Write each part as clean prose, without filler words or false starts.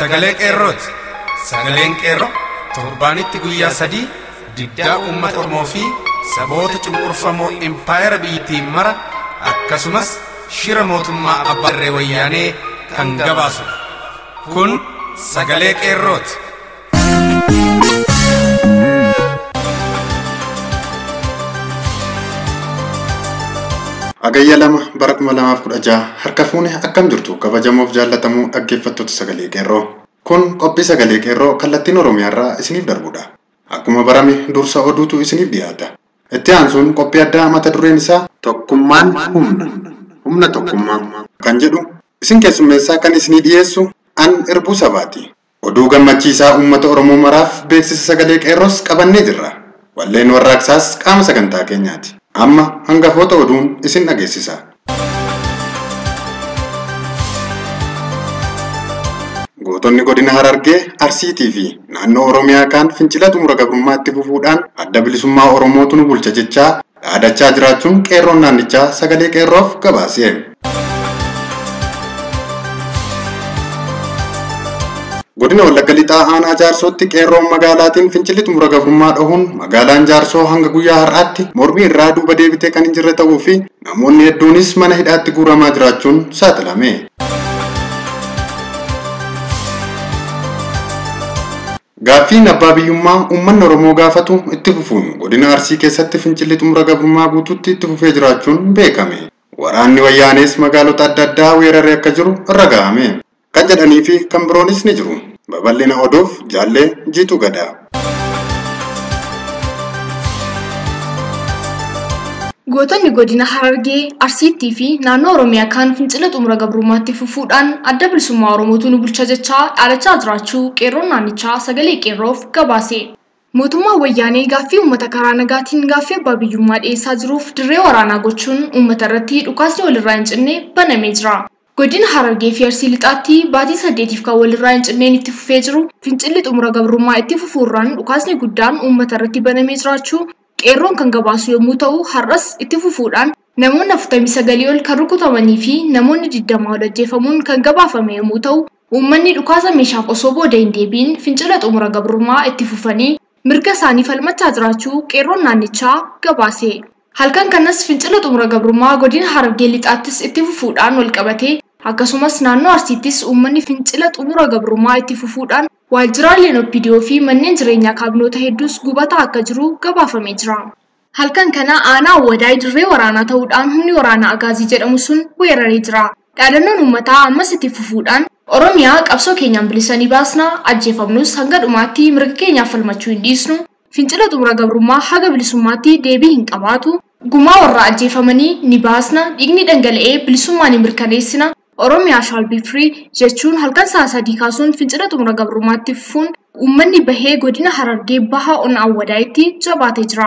sagalee qeerrooti. Sagaleen qeerroo torbaanitti guyyaa sadii diddaa uummata Oromoo fi saboota cunqurfamoo impaayera biyyattiin mara akkasumas shira mootummaa abbaa irree wayyaanee kan gabaasu. Kun sagalee qeerrooti. Agayya lama bara 2016 harka fuune akkam jirtu kabajamoof jaallatamu dhaggeeffattoota sagalee qeerroo. Kun qophii sagalee qeerroo kallattiin Oromiyaarraa isiniif darbudha. Akkuma barame dursa oduutu isiniif dhiyaata. Itti aansuun qophii addaa mata dureen isaa tokkummaan humna tokkummaa kan jedhu isin keessummeessaa kan isinii dhiyeessu an Irbuu Sabaati. Oduu gammachiisaa uummata Oromoo maraaf beeksisa sagalee qeerroos qabannee jirra. Walleen warraaqsaas qaama sagantaa keenyaati. Amma hangafoota oduun isin dhageessisa. Gootonni godina Harargee, Arsiitii fi naannoo Oromiyaa kaan fincila xumura gabrummaatti fufuudhaan adda bilisummaa Oromootu nu bulcha jechaa dhaadachaa jiraachuun qeerroon naannichaa sagalee qeerroof gabaase. Godina Wallagga Lixaa aanaa Jaarsootti qeerroon magaalaatiin fincilli xumura gabrummaa dhahuun magaalaan Jaarsoo hanga guyyaa har'aatti mormii irraa duuba deebitee kan hin jirre ta'uu fi namoonni hedduunis mana hidhaatti guuramaa jiraachuun saaxilame. Gaaffiin abbaa biyyummaa uummanni Oromoo gaafatu itti fufuun godina Arsii keessatti fincilli xumura gabrummaa guutuutti itti fufee jiraachuun beekame. Waraanni wayyaanees magaalota adda addaa weeraree akka jiru irra ga'ame. Kan jedhanii fi kan biroonis ni jiru. Babal'ina oduuf jaallee jiitu gadaa. Gootonni godina Harargee, Arsiitii fi naannoo Oromiyaa kaan fincila xumura gabrummaatti fufuudhaan adda bilisummaa Oromootu nu bulcha jechaa dhaadachaa jiraachuu qeerroon naannichaa sagalee qeerroof gabaase. Mootummaan wayyaanee gaaffii uummata karaa nagaatiin gaaffii abbaa biyyummaa dhiyeessaa jiruuf dirree waraanaa gochuun uummata irratti dhukaasni walirraa hin cinne banamee jira. Godina Harargee fi Arsii Lixaatti baatii 8f kan walirraa hin cinneen itti fufee jiru fincilli xumura gabrummaa itti fufuurraan dhukaasni guddaan uummata irratti banamee jiraachuu qeerroon kan gabaasu yommuu ta'u har'as itti fufuudhaan namoonni 49 ol kan rukutamanii fi namoonni 20 ol ajjeefamuun kan gabaafame yommuu ta'u uummanni dhukaasa meeshaaf osoo booda hin deebiin fincila xumura gabrummaa itti fufanii mirga isaanii falmachaa jiraachuu qeerroon naannichaa gabaase. Halkan kanas fincila xumura gabrummaa godina Harargee Lixaattis itti fufuudhaan wal qabatee akkasumas naannoo Arsiittis uummanni fincila xumura gabrummaa itti fufuudhaan waajjiraaleen OPDO fi manneen jireenyaa kaabinoota hedduus gubataa akka jiru gabaafamee jira. Halkan kana aanaa Awwadaay dirree waraanaa ta'uudhaan humni waraanaa Agaazii jedhamu sun weeraree jira. Dhaadannoon uummataa ammas itti fufuudhaan Oromiyaa qabsoo keenyaan bilisanii baasna ajjeefamnus hanga dhumaatti mirga keenyaaf falmachuu hin dhiisnu. Fincila xumura gabrummaa haga bilisummaatti deebii hin qabaatu. Gumaa warra ajjeefamanii ni baasna, dhiigni dhangala'ee bilisummaan hin mirkaneessina. Oromiyaa shall be free jechuun halkan sa'a 3 kaasuun fincila xumura gabrummaatti fufuun uummanni bahee godina Harargee baha ona Awwadaayitti jabaatee jira.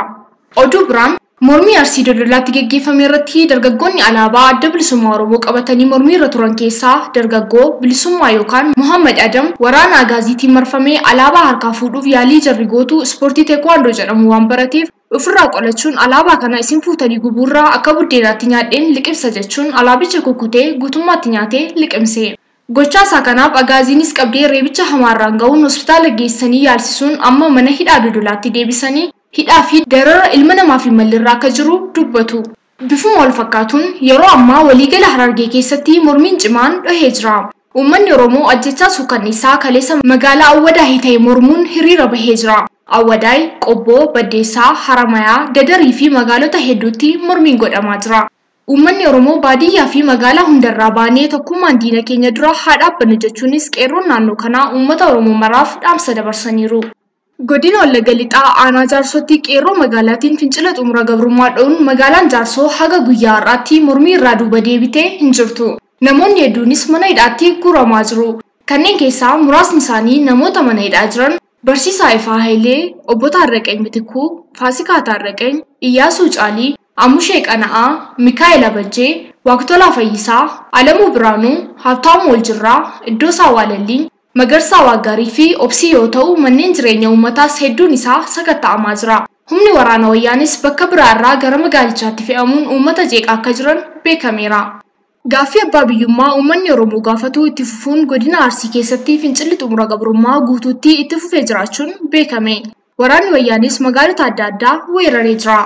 Oduu biraan mormii Arsii Dodolaatti geggeeffame irratti dargaggoonni alaabaa adda bilisummaa Oromoo qabatanii mormii irra turan keessaa dargaggoo bilisummaa yookaan Muhammad Adam waraana Agaaziitiin marfamee alaabaa harkaa fuudhuuf yaalii jarri gootu ispoortii teekwaandoo jedhamu waan barateef ofirraa qolachuun alaabaa kana isin fuutanii gubuurraa akka buddeenaatti nyaadheen liqimsa jechuun alaabicha kukkutee guutummaatti nyaatee liqimse. Gochaa isaa kanaaf Agaaziinis qabdee reebicha hamaarraan ga'uun hospitaala geessanii yaalsisuun amma mana hidhaa Dodolaatti deebisanii hidhaa fi darara ilma namaaf hin malle irraa akka jiru dubbatu. Bifuma wal fakkaatuun yeroo ammaa waliigala Harargee keessatti mormiin cimaan dhahee jira. Uummanni Oromoo ajjechaa suukanneessaa kaleessa magaalaa Awwadaay ta'e mormuun hiriira bahee jira. Awwadaay, Qobboo, Baddeessaa, Haramayaa, Dadarii fi magaalota hedduutti mormiin godhamaa jira. Uummanni Oromoo baadiyyaa fi magaalaa hundarraa baanee tokkummaan diina keenya dura haa dhaabbannu jechuunis qeerroon naannoo kanaa uummata Oromoo maraaf dhaamsa dabarsaniiru. Godina Wallagga Lixaa aanaa Jaarsootti qeerroo magaalaatiin fincila xumura gabrummaa dha'uun magaalaan Jaarsoo haga guyyaa har'aatti mormii irraa duuba deebitee hin jirtu. Namoonni hedduunis mana hidhaatti guuramaa jiru. Kanneen keessaa muraasni isaanii namoota mana hidhaa jiran Barsiisaa Ifaa Hayilee, Obbo Taarraqany Mitikuu, Faasikaa Taarraqany, Iyyaasuu Caalii, Amushee Qana'aa, Mikaa'el Abajjee, Waaqtolaa Fayyisaa, Alamuu Biraanuu, Habtaamuu Waljirraa, Iddoosaa Waalalliin, Magarsaa Waaggaarii fi Obsii yoo ta'u manneen jireenya uummataas hedduun isaa sakatta'amaa jira. Humni waraana wayyaanis bakka biraa irraa gara magaalichaatti fe'amuun uummata jeeqaa akka jiran beekameera. Gaaffii abbaa biyyummaa uummanni Oromoo gaafatu itti fufuun godina Arsii keessatti fincilli xumura gabrummaa guutuutti itti fufee jiraachuun beekame. Waraanni Wayyaanis magaalota adda addaa weeraree jira.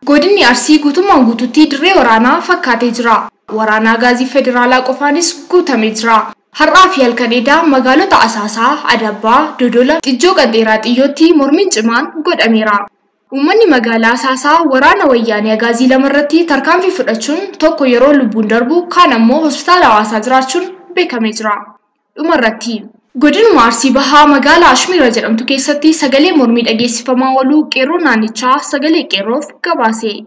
Godinni Arsii guutummaan guutuutti dirree waraanaa fakkaatee jira. Waraana gaazii federaalaa qofaanis guutamee jira. Har'aa fi halkan edaa magaalota Asaasaa, Adabbaa, Dodola, Xijjoo Qanxeeraa Xiyyootti mormiin cimaan godhameera. Uummanni magaalaa Asaasaa waraana Wayyaanee gaazii lamarratti tarkaanfii fudhachuun tokko yeroo lubbuun darbu kaan ammoo hospitaala Hawaasaa jiraachuun beekamee jira. Dhumarratti godinuma Arsii Bahaa magaalaa Ashmiira jedhamtu keessatti sagalee mormii dhageessifamaa oolu qeerroo naannichaa sagalee qeerroof gabaase.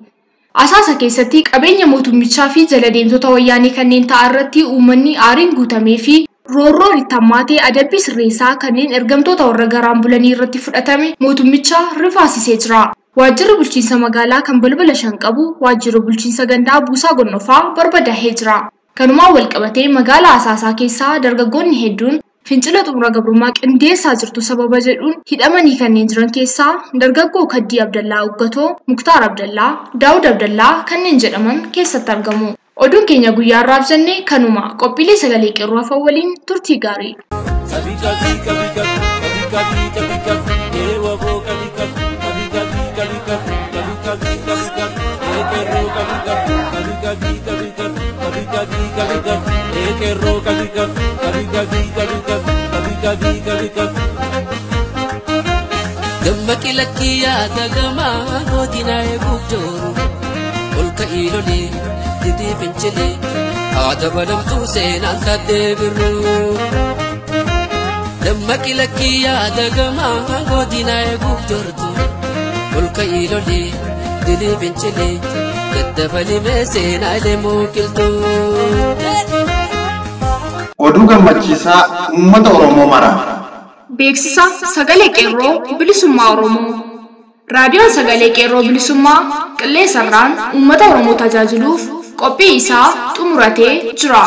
Asaasa keessatti qabeenya mootummichaa fi jala deemtota Wayyaanee kanneen ta'an irratti uummanni aariin guutamee fi roorroon itti hammaatee adabbii sirreessaa kanneen ergamtoota warra garaan bulanii irratti fudhatame mootummicha rifaasisee jira. Waajjirri bulchiinsa magaalaa kan balbala 5 qabu waajjirri bulchiinsa gandaa Buusaa Gonnofaa barbadaa'ee jira. Kanumaan walqabatee magaalaa Asaasaa keessaa dargaggoonni hedduun fincila xumura gabrummaa qindeessaa jirtu sababa jedhuun hidhamanii kanneen jiran keessaa dargaggoo Kaddii Abdallaa Uggatoo, Muktaar Abdallaa, Daawud Abdallaa kanneen jedhaman keessatti argamu. Oduun keenya guyyaa har'aaf jenne kanuma. Qophiilee sagalee qeerroo afaan waliin turtii gaarii. Dammaqi lakkiyaa dagamaa godina eeguuf jooru olka iilolee didii fincilee haada badamtuu seenaan taddee birruu. Dammaqi lakkiyaa dagamaa godina eeguuf joortu olka iilolee didii fincilee daddabalimee seenaa ilemoo qilxuu. Oduu gammachiisaa uummata Oromoo mara. Beeksisa sagalee qeerroo bilisummaa Oromoo. Raadiyoon sagalee qeerroo bilisummaa qilleensarraan uummata Oromoo tajaajiluuf qophii isaa xumuratee jira.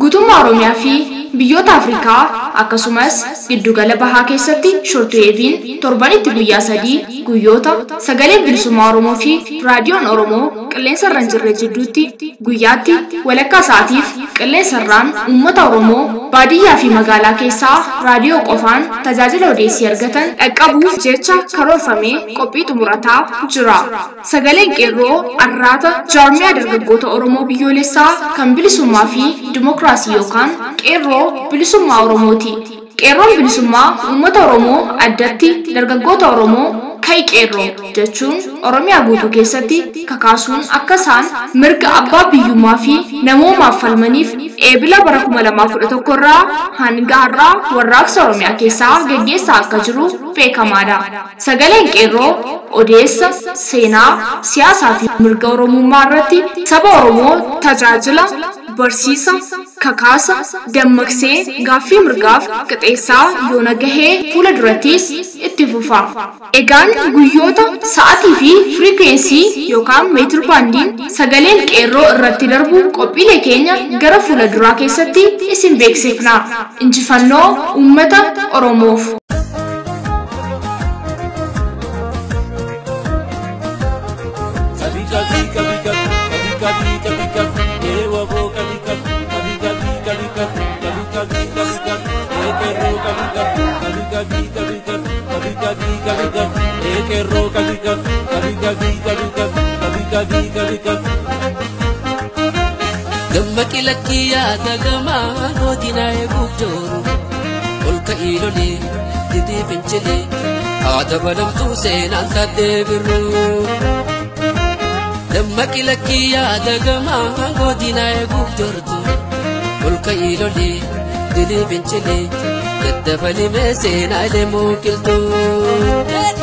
Guutummaa Oromiyaa fi biyyoota Afrikaa akkasumas giddugala bahaa keessatti shortuweeviin torbanitti guyyaa 3 guyyoota sagalee bilisummaa Oromoo fi raadiyoon Oromoo qilleensarraan jirre jidduutti guyyaatti walakkaa sa'aatiif qilleensarraan uummata Oromoo baadiyyaa fi magaalaa keessaa raadiyoo qofaan tajaajila odeessii argatan dhaqqabuuf jecha karoorfamee qophii xumurataa jira. Sagaleen qeerroo arraata jaarmiyaa dargaggoota Oromoo biyyoolessaa kan bilisummaa fi dimokiraasii yookaan qeerroo bilisummaa Oromooti. Qeerroon bilisummaa uummata Oromoo addatti dargaggoota Oromoo kai qeerroo jechuun Oromiyaa guutuu keessatti kakaasuun akka isaan mirga abbaa biyyummaa fi namoomaaf falmaniif eebila bara 2011 irraa hanga har'aa warraaqsa Oromiyaa keessaa gaggeessaa akka jiru beekamaadha. Sagaleen qeerroo odeessa, seenaa, siyaasaa fi mirga Oromummaa irratti saba Oromoo tajaajila barsiisa, kakaasa, dammaqsee gaaffii mirgaaf qixeessaa yoona gahee fuula durattis itti fufa. Egaan guyyoota sa'aatii fi firikwensii yookaan meetir baandiin sagaleen qeerroo irratti darbu qophiilee keenya gara fuula duraa keessatti isin beeksifna. Injifannoo uummata Oromoof. Dammaqi lakkiyaa dagamaa godina eeguuf jooru olka iilolee didii fincilee haada badamtuu seenaan taddee birruu. Dammaqi lakkiyaa dagamaa godina eeguuf joortu olka iilolee didii fincilee daddabalimee seenaa ilemoo qilxuu.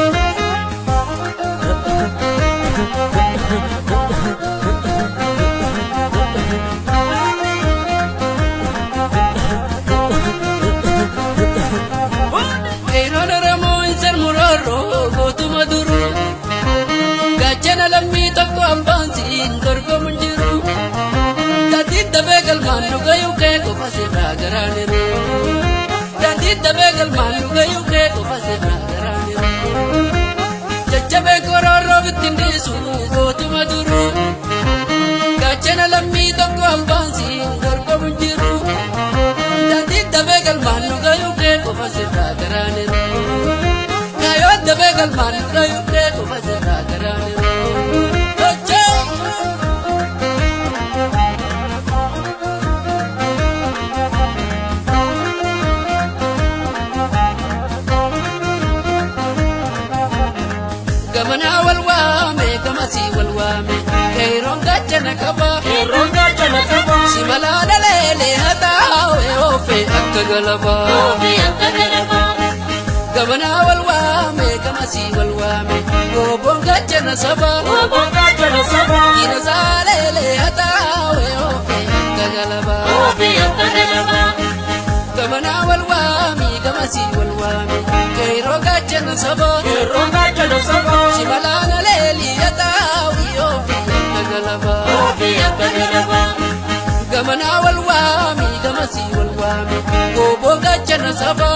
Lammi tokko ambaansiin gorgomu jiru dandiin dabee galmaan dhuga yuukee qofa seeraa garaaniru dandiin dabee galmaan dhuga yuukee qofa seeraa garaaniru jajjabee koroorroo bittiin dhiisu gootuma duru gaachana lammi tokko ambaansiin fasirra garaniru kayo dabe galman kayo ko fasirra garaniru gamana walwame gamasi walwame kaironga jana kaba simala dalele hatawe ofe akagalaba gamana walwame gamasi walwame gobonga jana saba ina zalele hatawe ofe akagalaba gamana walwame gamasi walwame kaironga jana saba simala dalele hatawe ofe akagalaba gamana walwami gamasi walwami gobonga jana saba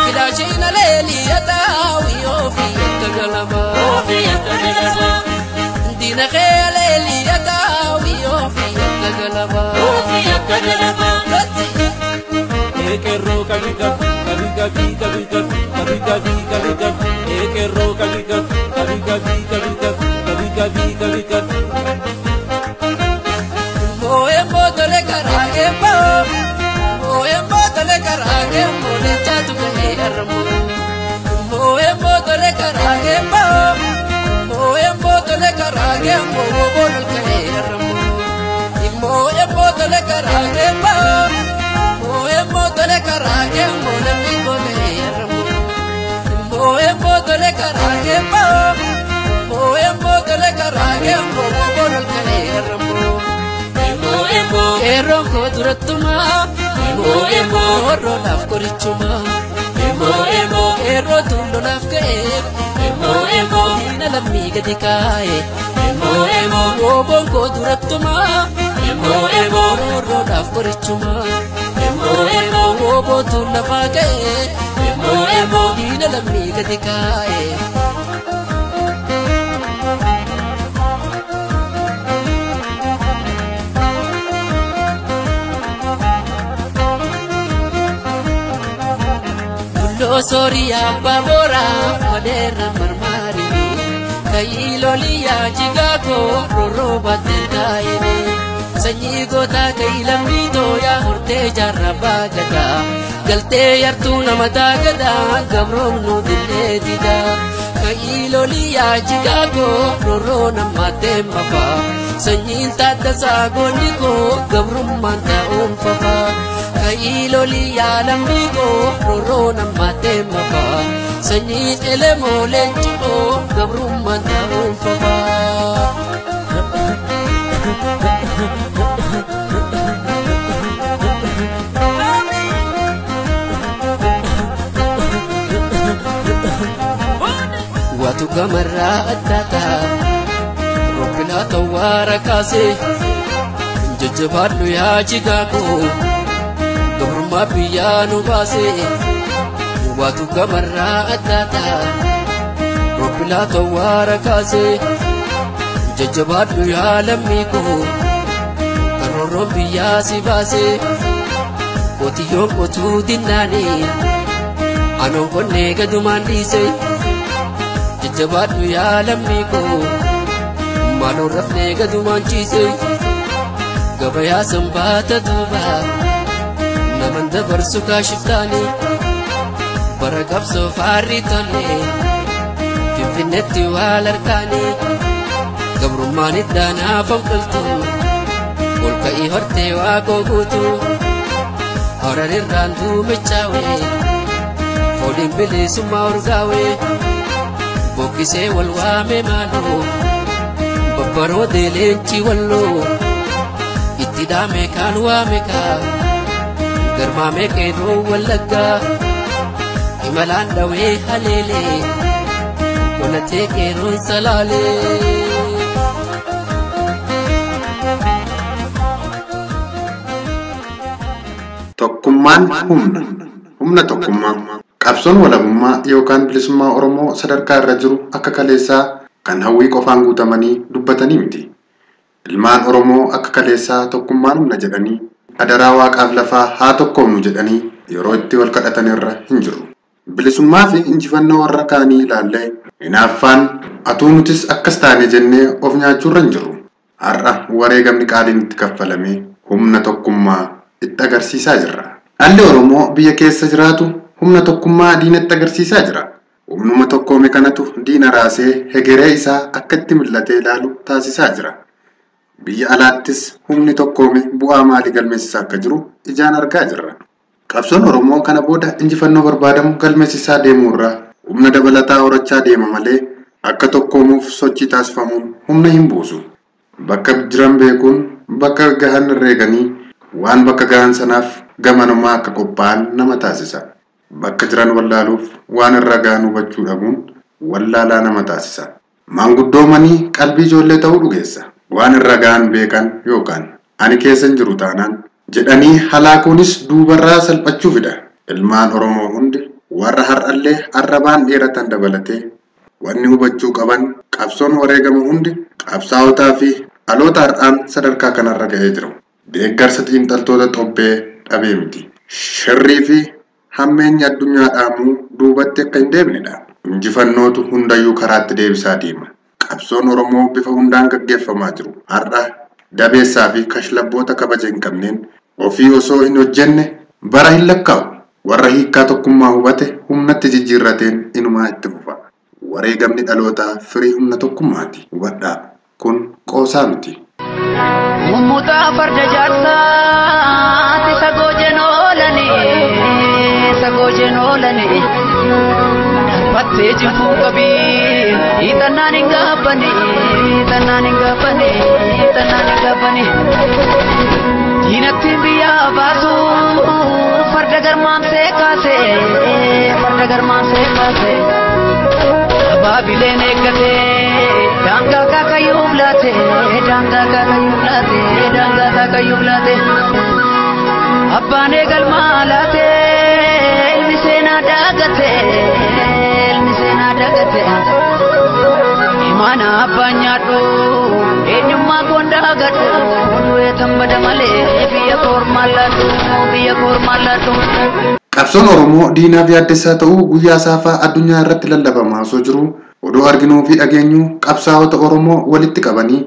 kilashina leli yatawi ofi yatagalaba dina khayaleli yatawi ofi yatagalaba ekerro kabiga ekerro kabiga Moembo tole karagembo Moembo tole karagembo Lechatu keheramu Moembo tole karagembo Moembo tole karagembo Wobolu keheramu Moembo tole karagembo Moembo tole karagembo Lemiko keheramu Moembo tole karagembo Moembo tole karagembo Wobolu keheramu Ero koduratuma emo ro laf korichuma ero tundo laf ke emo ina lammi gadikae obon koduratuma emo ro laf korichuma obon tundo fake emo ina lammi gadikae Soria babora madera marmari kailolia jigago roroba tendaine sanyi gota kailamito ya horte jarabagada galte yartuna madagada gamrom no diledida kailolia jigago rorona matemba sanyi tata sagoniko gamrom manta umfafa Kailolia lambigo rorona matemba sanyi elemo lenchiko gabrumman taumfafa watu gamarra adata robbina tawara kase jajjabaddu ya jigago Mabiyanu base watu gamarra atata robila tawara kase jajjabaddu ya lamiko karoro biya si base kotiyon kotu dinani anon konne gadumandise jajjabaddu ya lamiko mano rafne gadumanchise gabaya sambata duba naman dabar suka shiftani baragab so fari tole finfinetti walarkani gabrumani dana famkaltu kolka I horte wa gogutu horarir randu mechawe fodin bili summa urgawe bokise walwa me manu babbaro delenchi wallo ittidame kanwa meka Garma me keno walaga imalan dawe halele konate keno salale Tokkummaan humna tokkummaa qabsoon walabummaa yookaan bilisummaa Oromoo sadarkaa irra jiru akka kaleessaa kan hawwii qofaan guutamanii dubbatanii miti. Ilmaan Oromoo akka kaleessaa tokkummaan humna jedhanii adaraa waaqaaf lafaa haa tokkoomnu jedhanii yeroo itti wal kadhatan irra hin jiru. Bilisummaa fi injifannoo warra kaanii ilaallee hinaaffaan atuu nutis akkas taane jennee of nyaachuurra hin jiru. Har'a wareegamni qaaliin itti kaffalamee humna tokkummaa itti agarsiisaa jirra. Dhalli Oromoo biyya keessa jiraatu humna tokkummaa diinatti agarsiisaa jira. Humnuma tokkoome kanatu diina raasee hegeree isaa akka itti mil'atee ilaalu taasisaa jira. Biyya alaattis humni tokkoome bu'aa maalii galmeessisaa akka jiru ijaan argaa jirra. Qabsoon Oromoo kana booda injifannoo barbaadamu galmeessisaa deemuurraa humna dabalataa horachaa deema malee akka tokkoomuuf sochii taasifamuun humna hin buusu. Bakka jiran beekuun bakka gahan herreeganii waan bakka gahan sanaaf gamanumaa akka qophaa'an nama taasisa. Bakka jiran wallaaluuf waan irra gahan hubachuu dhabuun wallaalaa nama taasisa. Maanguddoomanii qalbii ijoollee ta'uu dhugeessa. Waan irra gahan beekan yookaan ani keessa hin jiru taanaan jedhanii halaakuunis duubarraa salphachuu fida. Ilmaan Oromoo hundi warra har'allee arrabaan dheeratan dabalatee wanni hubachuu qaban qabsoon wareegamu hundi qabsaa'otaa fi dhaloota har'aan sadarkaa kanarra ga'ee jiru. Deeggarsa xiinxaltoota xobbee dhabee miti. Shirrii fi hammeenyi addunyaa dhaamuu duubatti akka hin deebinedha. Injifannootu hundayyuu karaatti deebisaa deema. Qabsoon Oromoo bifa hundaan gaggeeffamaa jiru. Har'a dabeessaa fi kashlabboota kabaja hin qabneen ofii osoo hin hojjenne bara hin lakkaa'u. Warra hiikkaa tokkummaa hubate humnatti jijjiirrateen inumaa itti fufa. Wareegamni dhalootaa firii humna tokkummaati. Hubadhaa. Kun qoosaa miti. Mummutaa farda jaarsaati sagoojen oolani battee jibbuu qabii hiixannaan hin gaabbani diinatti biyyaa baasu farda garmaamsee kaase abaabileen eeggatee daangaa kaakayyuuf laate abbaan eegalmaa laate ilmi seenaa daagate imaana abbaan nyaadhu eenyummaa koon daagadhu du'ee tambada malee biyya koormaan laadhu. Qabsoon Oromoo diinaaf yaaddessaa ta'uu guyyaa saafaa addunyaa irratti lallabamaa osoo jiru odoo arginuu fi dhageenyu qabsaa'ota Oromoo walitti qabanii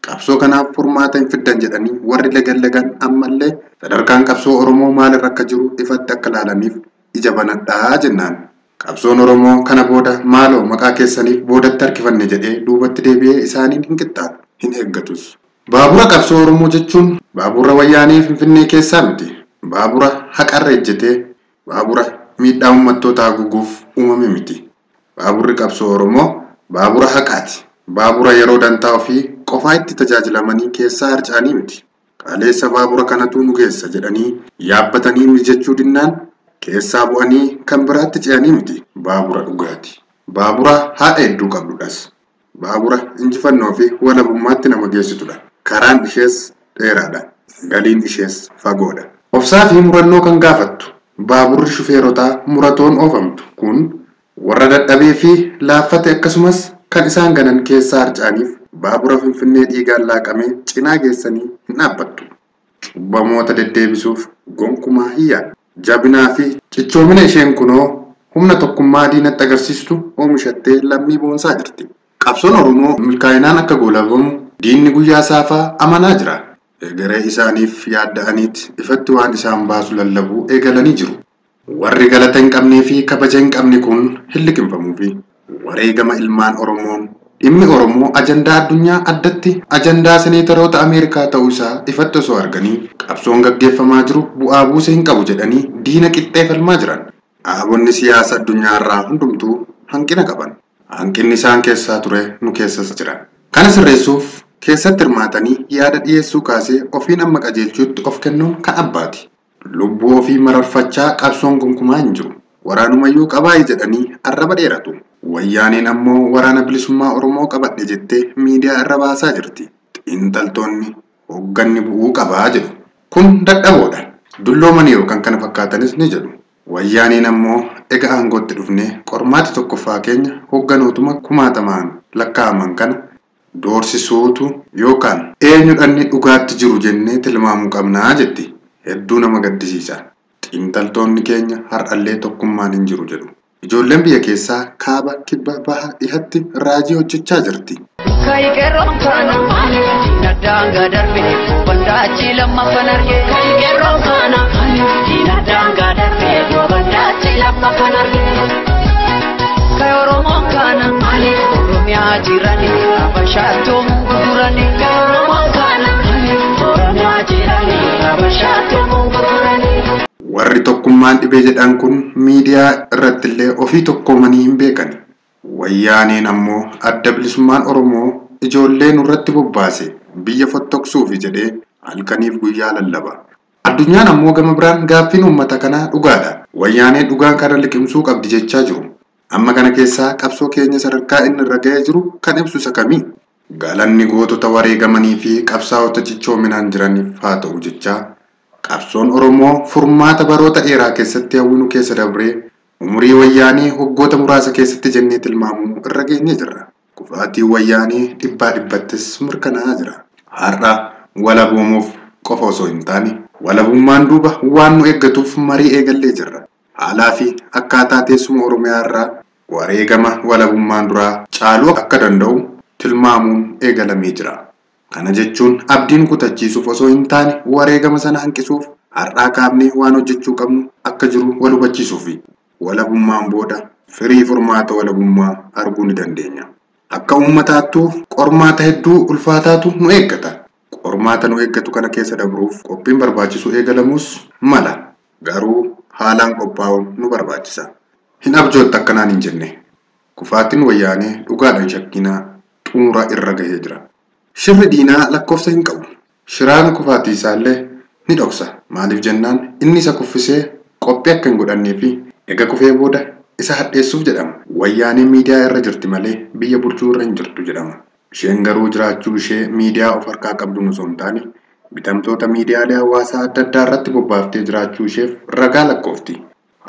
qabsoo kanaaf furmaata hin fiddan jedhanii warri lagan ammallee sadarkaan qabsoo Oromoo maalirra akka jiru ifatti akka ilaalaniif ija banadhaa jennaan. Qabsoon Oromoo kana booda maaloo maqaa keessaniif boodatti harkifanne jedhee duubatti deebi'ee isaaniin hin qixxaatu hin eeggatus. Baabura qabsoo Oromoo jechuun baabura wayyaanee Finfinnee keessaa miti. Baabura haqarra ejjetee baabura miidhaa uummattootaa guguuf uumame miti. Baaburri qabsoo Oromoo baabura haqaati. Baabura yeroo dantaa ofii qofaa itti tajaajilamanii keessaa harcaanii miti. Qaleessa baabura kanatu nu geessa jedhanii yaabbatanii mijachuu dinnaan keessaa bu'anii kan biraatti ce'anii miti. Baabura dhugaati. Baabura haadha hedduu qabdudhas. Baabura injifannoo fi walabummaatti nama geessitudha. Karaan ishees dheeraadha. Galiin ishees fagoodha. Obsaa fi murannoo kan gaafattu. Baaburri shufeerotaa muratoon oofamtu kun warra dadhabee fi laaffate akkasumas kan isaan ganan keessaa harcaaniif baabura Finfinnee dhiigaan laaqamee cinaa geessanii hin dhaabbattu. Cubbamoota deddeebisuuf gonkumaa hin yaaddu. Jabinaa fi cichoomina isheen kunoo humna tokkummaa diinatti agarsiistu oomishattee lammii boonsaa jirti. Qabsoon Oromoo milkaa'inaan akka goolabamu diinni guyyaa saafaa amanaa jira. Egeree isaaniif yaadda'aniiti ifatti waan isaan baasu lallabuu eegalanii jiru. Warri galata hin qabnee fi kabaja hin qabne kun hin liqinfamuu fi wareegama ilmaan Oromoon dhimmi Oromoo ajandaa addunyaa addatti ajandaa seneetaroota Ameerikaa ta'uu isaa ifatti osoo arganii qabsoon gaggeeffamaa jiru bu'aa buuse hin qabu jedhanii diina qixxee falmaa jiran. Dhaabonni siyaasa addunyaa irraa hundumtuu hanqina qaban. Hanqinni isaan keessaa ture nu keessas jira. Kana sirreessuuf keessatti hirmaatanii yaada dhiyeessuu kaasee ofiin amma qajeelchuutti of kennuun kan abbaati. Lubbuu ofii mararfachaa qabsoon gonkumaa hin jiru. Waraanumayyuu qabaa'ee jedhanii arraba dheeratu. Wayyaaniin ammoo waraana bilisummaa Oromoo qabadhe jettee miidiyaa irra baasaa jirti. Xiinxaltoonni hoogganni bu'uu qabaa jedhu. Kun dadhaboodha. Dulloomaniiru kan kana fakkaatanis ni jedhu. Wayyaaniin ammoo egaa aangootti dhufnee qormaati tokkoffaa keenya hoogganootuma kumaatamaan lakkaa'aman kana doorsisuutu yookaan eenyudhanni dhugaatti jiru jennee tilmaamuu qabnaa jetti. Hedduu nama gaddisiisa. xiinxaltoonni keenya har'allee tokkummaan hin jiru jedhu. Ijoolleen biyya keessaa kaaba kibba baha dhihatti raajii hojjechaa jirti. Kayikeroon kana dinadaanga darbe bandaachi lammaffan arge. Kayikeroon kana dinadaanga darbe bandaachi lammaffan arge. Kayoromoon kana Oromiyaa jirani abashaatoo mugurani. Kayoromoon kana Oromiyaa jirani abashaatoo mugurani. Warri tokkummaan dhibee jedhan kun miidiyaa irratti illee ofii tokkoomanii hin beekani. Wayyaaneen ammoo adda bilisummaan Oromoo ijoollee nurratti bobbaase biyya fottoksuufi jedhee halkaniif guyyaa lallaba. Addunyaan ammoo gama biraan gaaffiin uummata kanaa dhugaadha. Wayyaaneen dhugaan kana liqimsuu qabdi jechaa jiru. Amma kana keessaa qabsoo keenya sadarkaa inni irra ga'ee jiru kan ibsu isa kamii? Galanni gootota wareegamanii fi qabsaa'ota cichoominaan jiraniif haa ta'u jechaa qabsoon Oromoo furmaata baroota dheeraa keessatti hawwinu keessa dabree umurii wayyaanee waggoota muraasa keessatti jennee tilmaamuu irra geenye jirra. Kufaatiin wayyaanee dhibbaa dhibbattis mirkanaa'aa jira. Har'a walaboomuuf qofa osoo hin taane walabummaan duuba waan nu eeggatuuf marii eegallee jirra. Haalaa fi akkaataa teessuma Oromiyaa irraa wareegama walabummaan duraa caaluu akka danda'u tilmaamuun eegalamee jira. Kana jechuun abdiin kutachiisuuf osoo hin taane wareegama sana hanqisuuf har'aa kaafnee waan hojjechuu qabnu akka jiru wal hubachiisuufi. Walabummaan booda firii furmaata walabummaa arguu ni dandeenya. Akka uummataattuu qormaata hedduu ulfaataatu nu eeggata. Qormaata nu eeggatu kana keessa dabruuf qophiin barbaachisu eegalamuus mala. Garuu haalaan qophaa'uun nu barbaachisa. Hin abjootta akkanaan hin jenne. Kufaatiin wayyaanee dhugaadhaan shakkinaa xumura irra gahee jira. Shirri diinaa lakkoofsa hin qabu. Shiraan kufaatii isaallee ni dhoksa. Maaliif jennaan inni isa kuffisee qophii akka hin godhannee fi eega kufee booda isa hadheessuuf jedhama. Wayyaaneen miidiyaa irra jirti malee biyya bulchuu irra hin jirtu jedhama. Isheen garuu jiraachuu ishee miidiyaa of harkaa qabdu osoo hin taane bitamtoota miidiyaalee hawaasaa adda addaa irratti bobbaaftee jiraachuu isheef ragaa lakkoofti.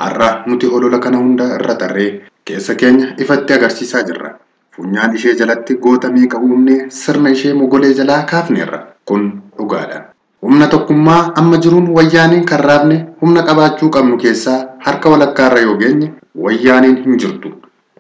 Har'a nuti holola kana hunda irra tarree keessa keenya ifatti agarsiisaa jirra. Funyaan ishee jalatti goota meeqa uumnee sirna ishee mogolee jalaa kaafneerra. Kun dhugaadha. Humna tokkummaa amma jiruun wayyaaneen kan raafne humna qabaachuu qabnu keessaa harka walakkaarra yoo geenye wayyaaneen hin jirtu.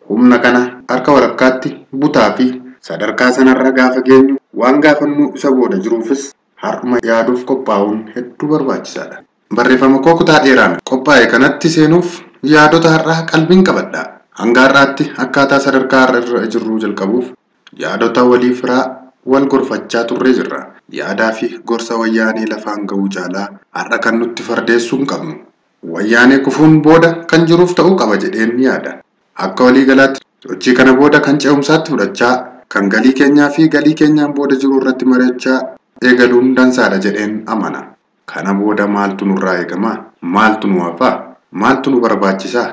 Humna kana harka walakkaatti butaa fi sadarkaa sanarra gaafa geenyu waan gaafannu isa booda jiruufis har'uma yaaduuf qophaa'uun hedduu barbaachisaadha. Barreeffama koo kutaa dheeraan qophaa'e kanatti seenuuf yaadota har'aa qalbiin qabadha. Hanga har'aatti akkaataa sadarkaa har'a irra jirru jalqabuuf yaadota waliif firaa wal gorfachaa turree jirra. Yaadaa fi gorsa wayyaanee lafaan ga'uu caalaa har'a kan nutti fardeessuu hin qabnu. Wayyaanee kufuun booda kan jiruuf ta'uu qaba jedheen yaada. Akka waliigalaatti sochii kana booda kan ce'umsaatti fudhachaa kan galii keenyaa fi galii keenyaan booda jiru irratti mari'achaa eegaluun dansaadha jedheen amana. Kana booda maaltu nurraa eegama? Maaltu nu hafa? Maaltu nu barbaachisa?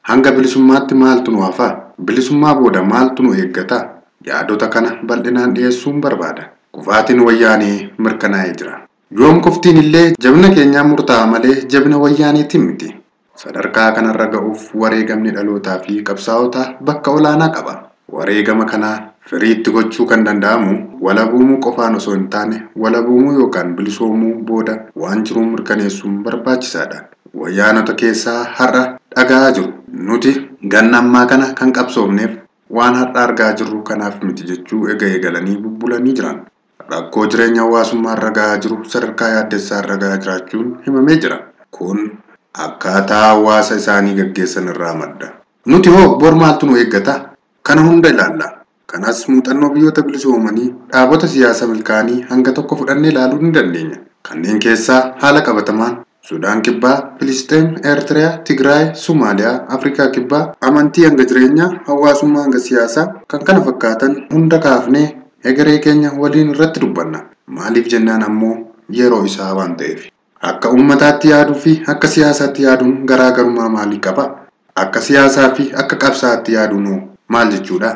Hanga bilisummaatti maaltu nu hafa? Bilisummaa booda maaltu nu eeggata? Yaadota kana bal'inaan dhiyeessuun barbaada. Kufaatiin wayyaanee mirkanaa'ee jira. Yoom kuftiin illee jabina keenyaan murtaa'a malee jabina wayyaaneetiin miti. Sadarkaa kanarra ga'uuf wareegamni dhalootaa fi qabsaa'otaa bakka olaanaa qaba. Wareegama kanaa firiitti gochuu kan danda'amu walabuumuu qofaan osoo hin taane walabuumuu yookaan bilisoomuu booda waan jiruun mirkaneessuun barbaachisaadha. Wayyaanota keessaa har'a dhaga'aa jiru. Nuti ganna ammaa kana kan qabsoofneef waan har'a argaa jirru kanaaf miti jechuu eegalanii bubbulanii jiran. Rakkoo jireenya hawaasummaa irra gahaa jiru sadarkaa yaaddessaa irra gahaa jiraachuun himamee jira. Kun akkaataa hawaasa isaanii gaggeessan irraa madda. Nuti hoo bor maaltu nu eeggata? Kana hunda ilaalla. Kanas muuxannoo biyyoota bilisoomanii dhaabota siyaasa milkaanii hanga tokko fudhannee ilaaluu ni dandeenya. Kanneen keessaa haala qabatamaan Sudaan Kibbaa, Filisxeem, Eertiriyaa, Tigraay, Somaaliyaa, Afrikaa Kibbaa, amantii hanga jireenyaa, hawaasummaa hanga siyaasaa kan kana fakkaatan hunda kaafnee egeree keenya waliin irratti dubbanna. Maaliif jennaan ammoo yeroo isaa waan ta'eef. Akka uummataatti yaaduu fi akka siyaasaatti yaaduun garaagarummaa maalii qaba? Akka siyaasaa fi akka qabsaa'aatti yaaduun maal jechuudha?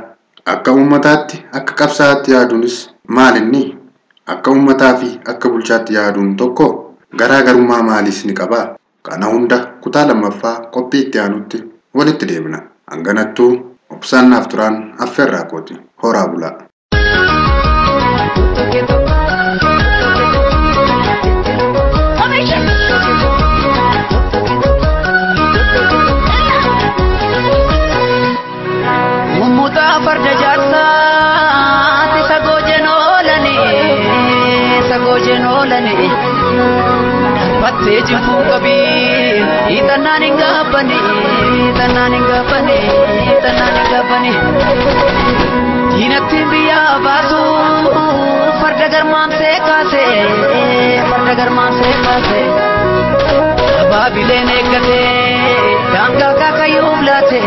Akka uummataatti akka qabsaa'aatti yaaduunis maal inni? Akka uummataa fi akka bulchaatti yaaduun tokko garaagarummaa maaliis ni qaba? Kana hunda kutaa lammaffaa qophii itti aanutti walitti deebina. Hanganattuu obsaan naaf turaan affeerraa kooti. Horaa bulaa. olani batte jifu kabi itanani gapani dinatti biya basu farda garman se kase babile ne kate danga ka kayublate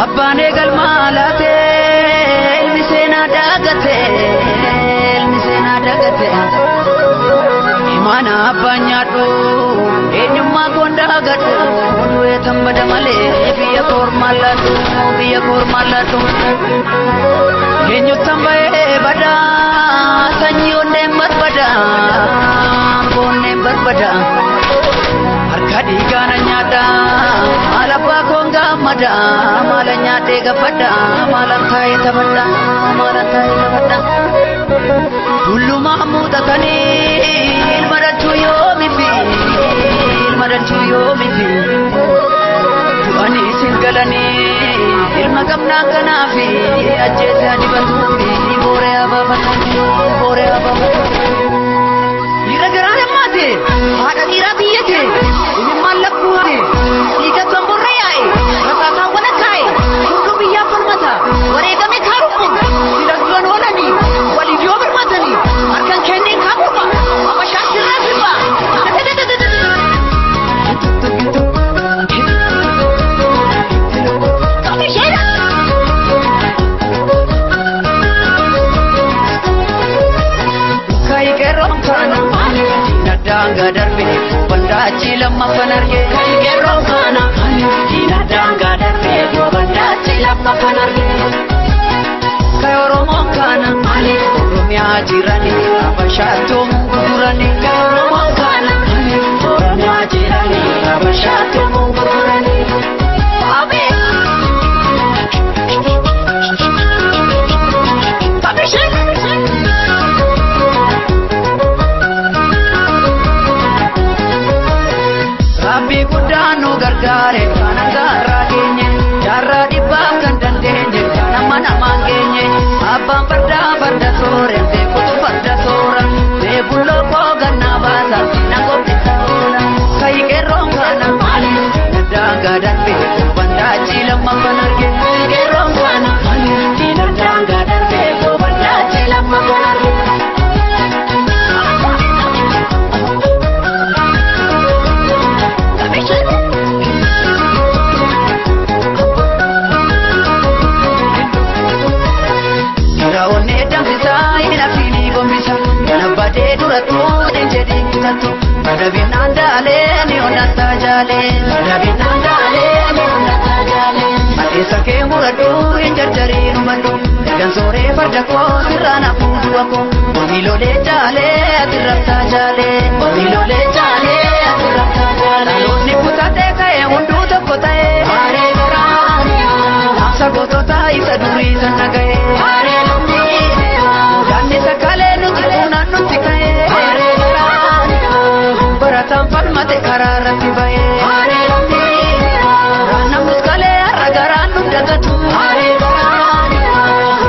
abbane galmalate ilmisena dagate imana abanyadu enyumma gonda gadu duwe tambada male biya kormalatu enyu tambaye bada sanyo nembat bada harka digana nyada alapa konga mada malanya tega pada malantai tabada dulu mahmuda kani ilmadatu yomi ani singalani ilma gamna kanafi ajeta dibatu bore ababa ira garana mate ada ira biyete ini malakuane ika tambore ai rata kawana kai dulu biya permata warega me karupu dilaguan olani wali jo bermatani akan kene kapupa apa syasira sipa danga darbe banda cilamma fanarge gero kana dina danga darbe banda cilamma fanarge kayoro mokana oromia jirani abashato mugurani kayoro mokana oromia jirani abashato mugurani abe Rabbi kudanu gargare kana garra genye jarra dibakkan dandenye kana mana mangenye abang perda sore te kutu perda sora te bullo ko ganna basa nago pitona kai gerong kana mali daga dan be banda cilam mapanarge gerong kana mali daga dan be banda cilam mapanarge duratu denjedi kitatu Rabinandale ni onatajale Adesa ke muradu injarjari numadu Gan sore pada ko sirana pudu ako Omilole jale atiraptajale Aluni putate kaya undu tapotae Hare garani Aksa gotota isa duri sanagae Hare lumni Dani sakale nutruna nutikae Hare garani Baratam palmate kararati bae Hare lumni Rana muskale aragaran nudagatu Hare garani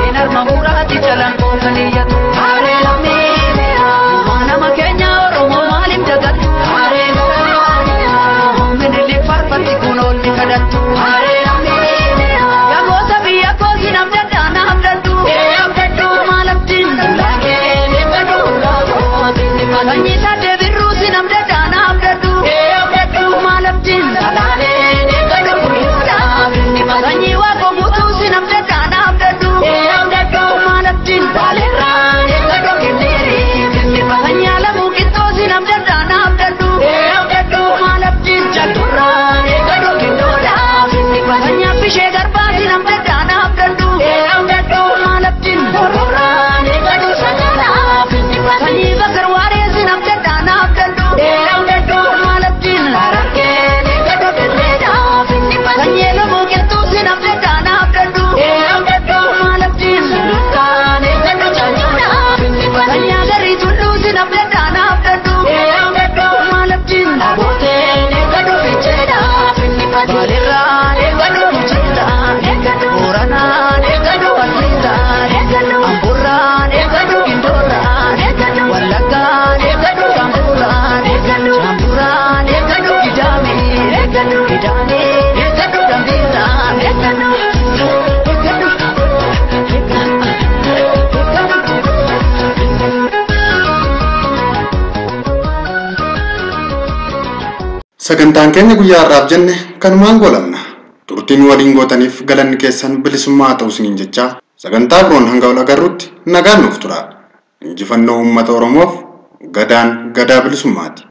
Inar mamurati jalan kokaniyatu Hare lumni Mana makenya oromo malim jagatu Hare garani Menilik parpati kunol nikadatu Hare lumni Ya gosa biya ko sinam jadana hamdatu Hamdatu malaptin Lage nikadu Kanyi sate biru sinam jadana hamdatu Hamdatu malaptin Sagantaan keenya guyyaa har'aaf jenne kanumaan goolabna. Turtiin waliin gootaniif galanni keessan bilisummaa ta'u isiniin jechaa sagantaa biroon hanga wal agarruutti nagaan nuuf tura. Injifannoo uummata Oromoof gadaan gadaa bilisummaati.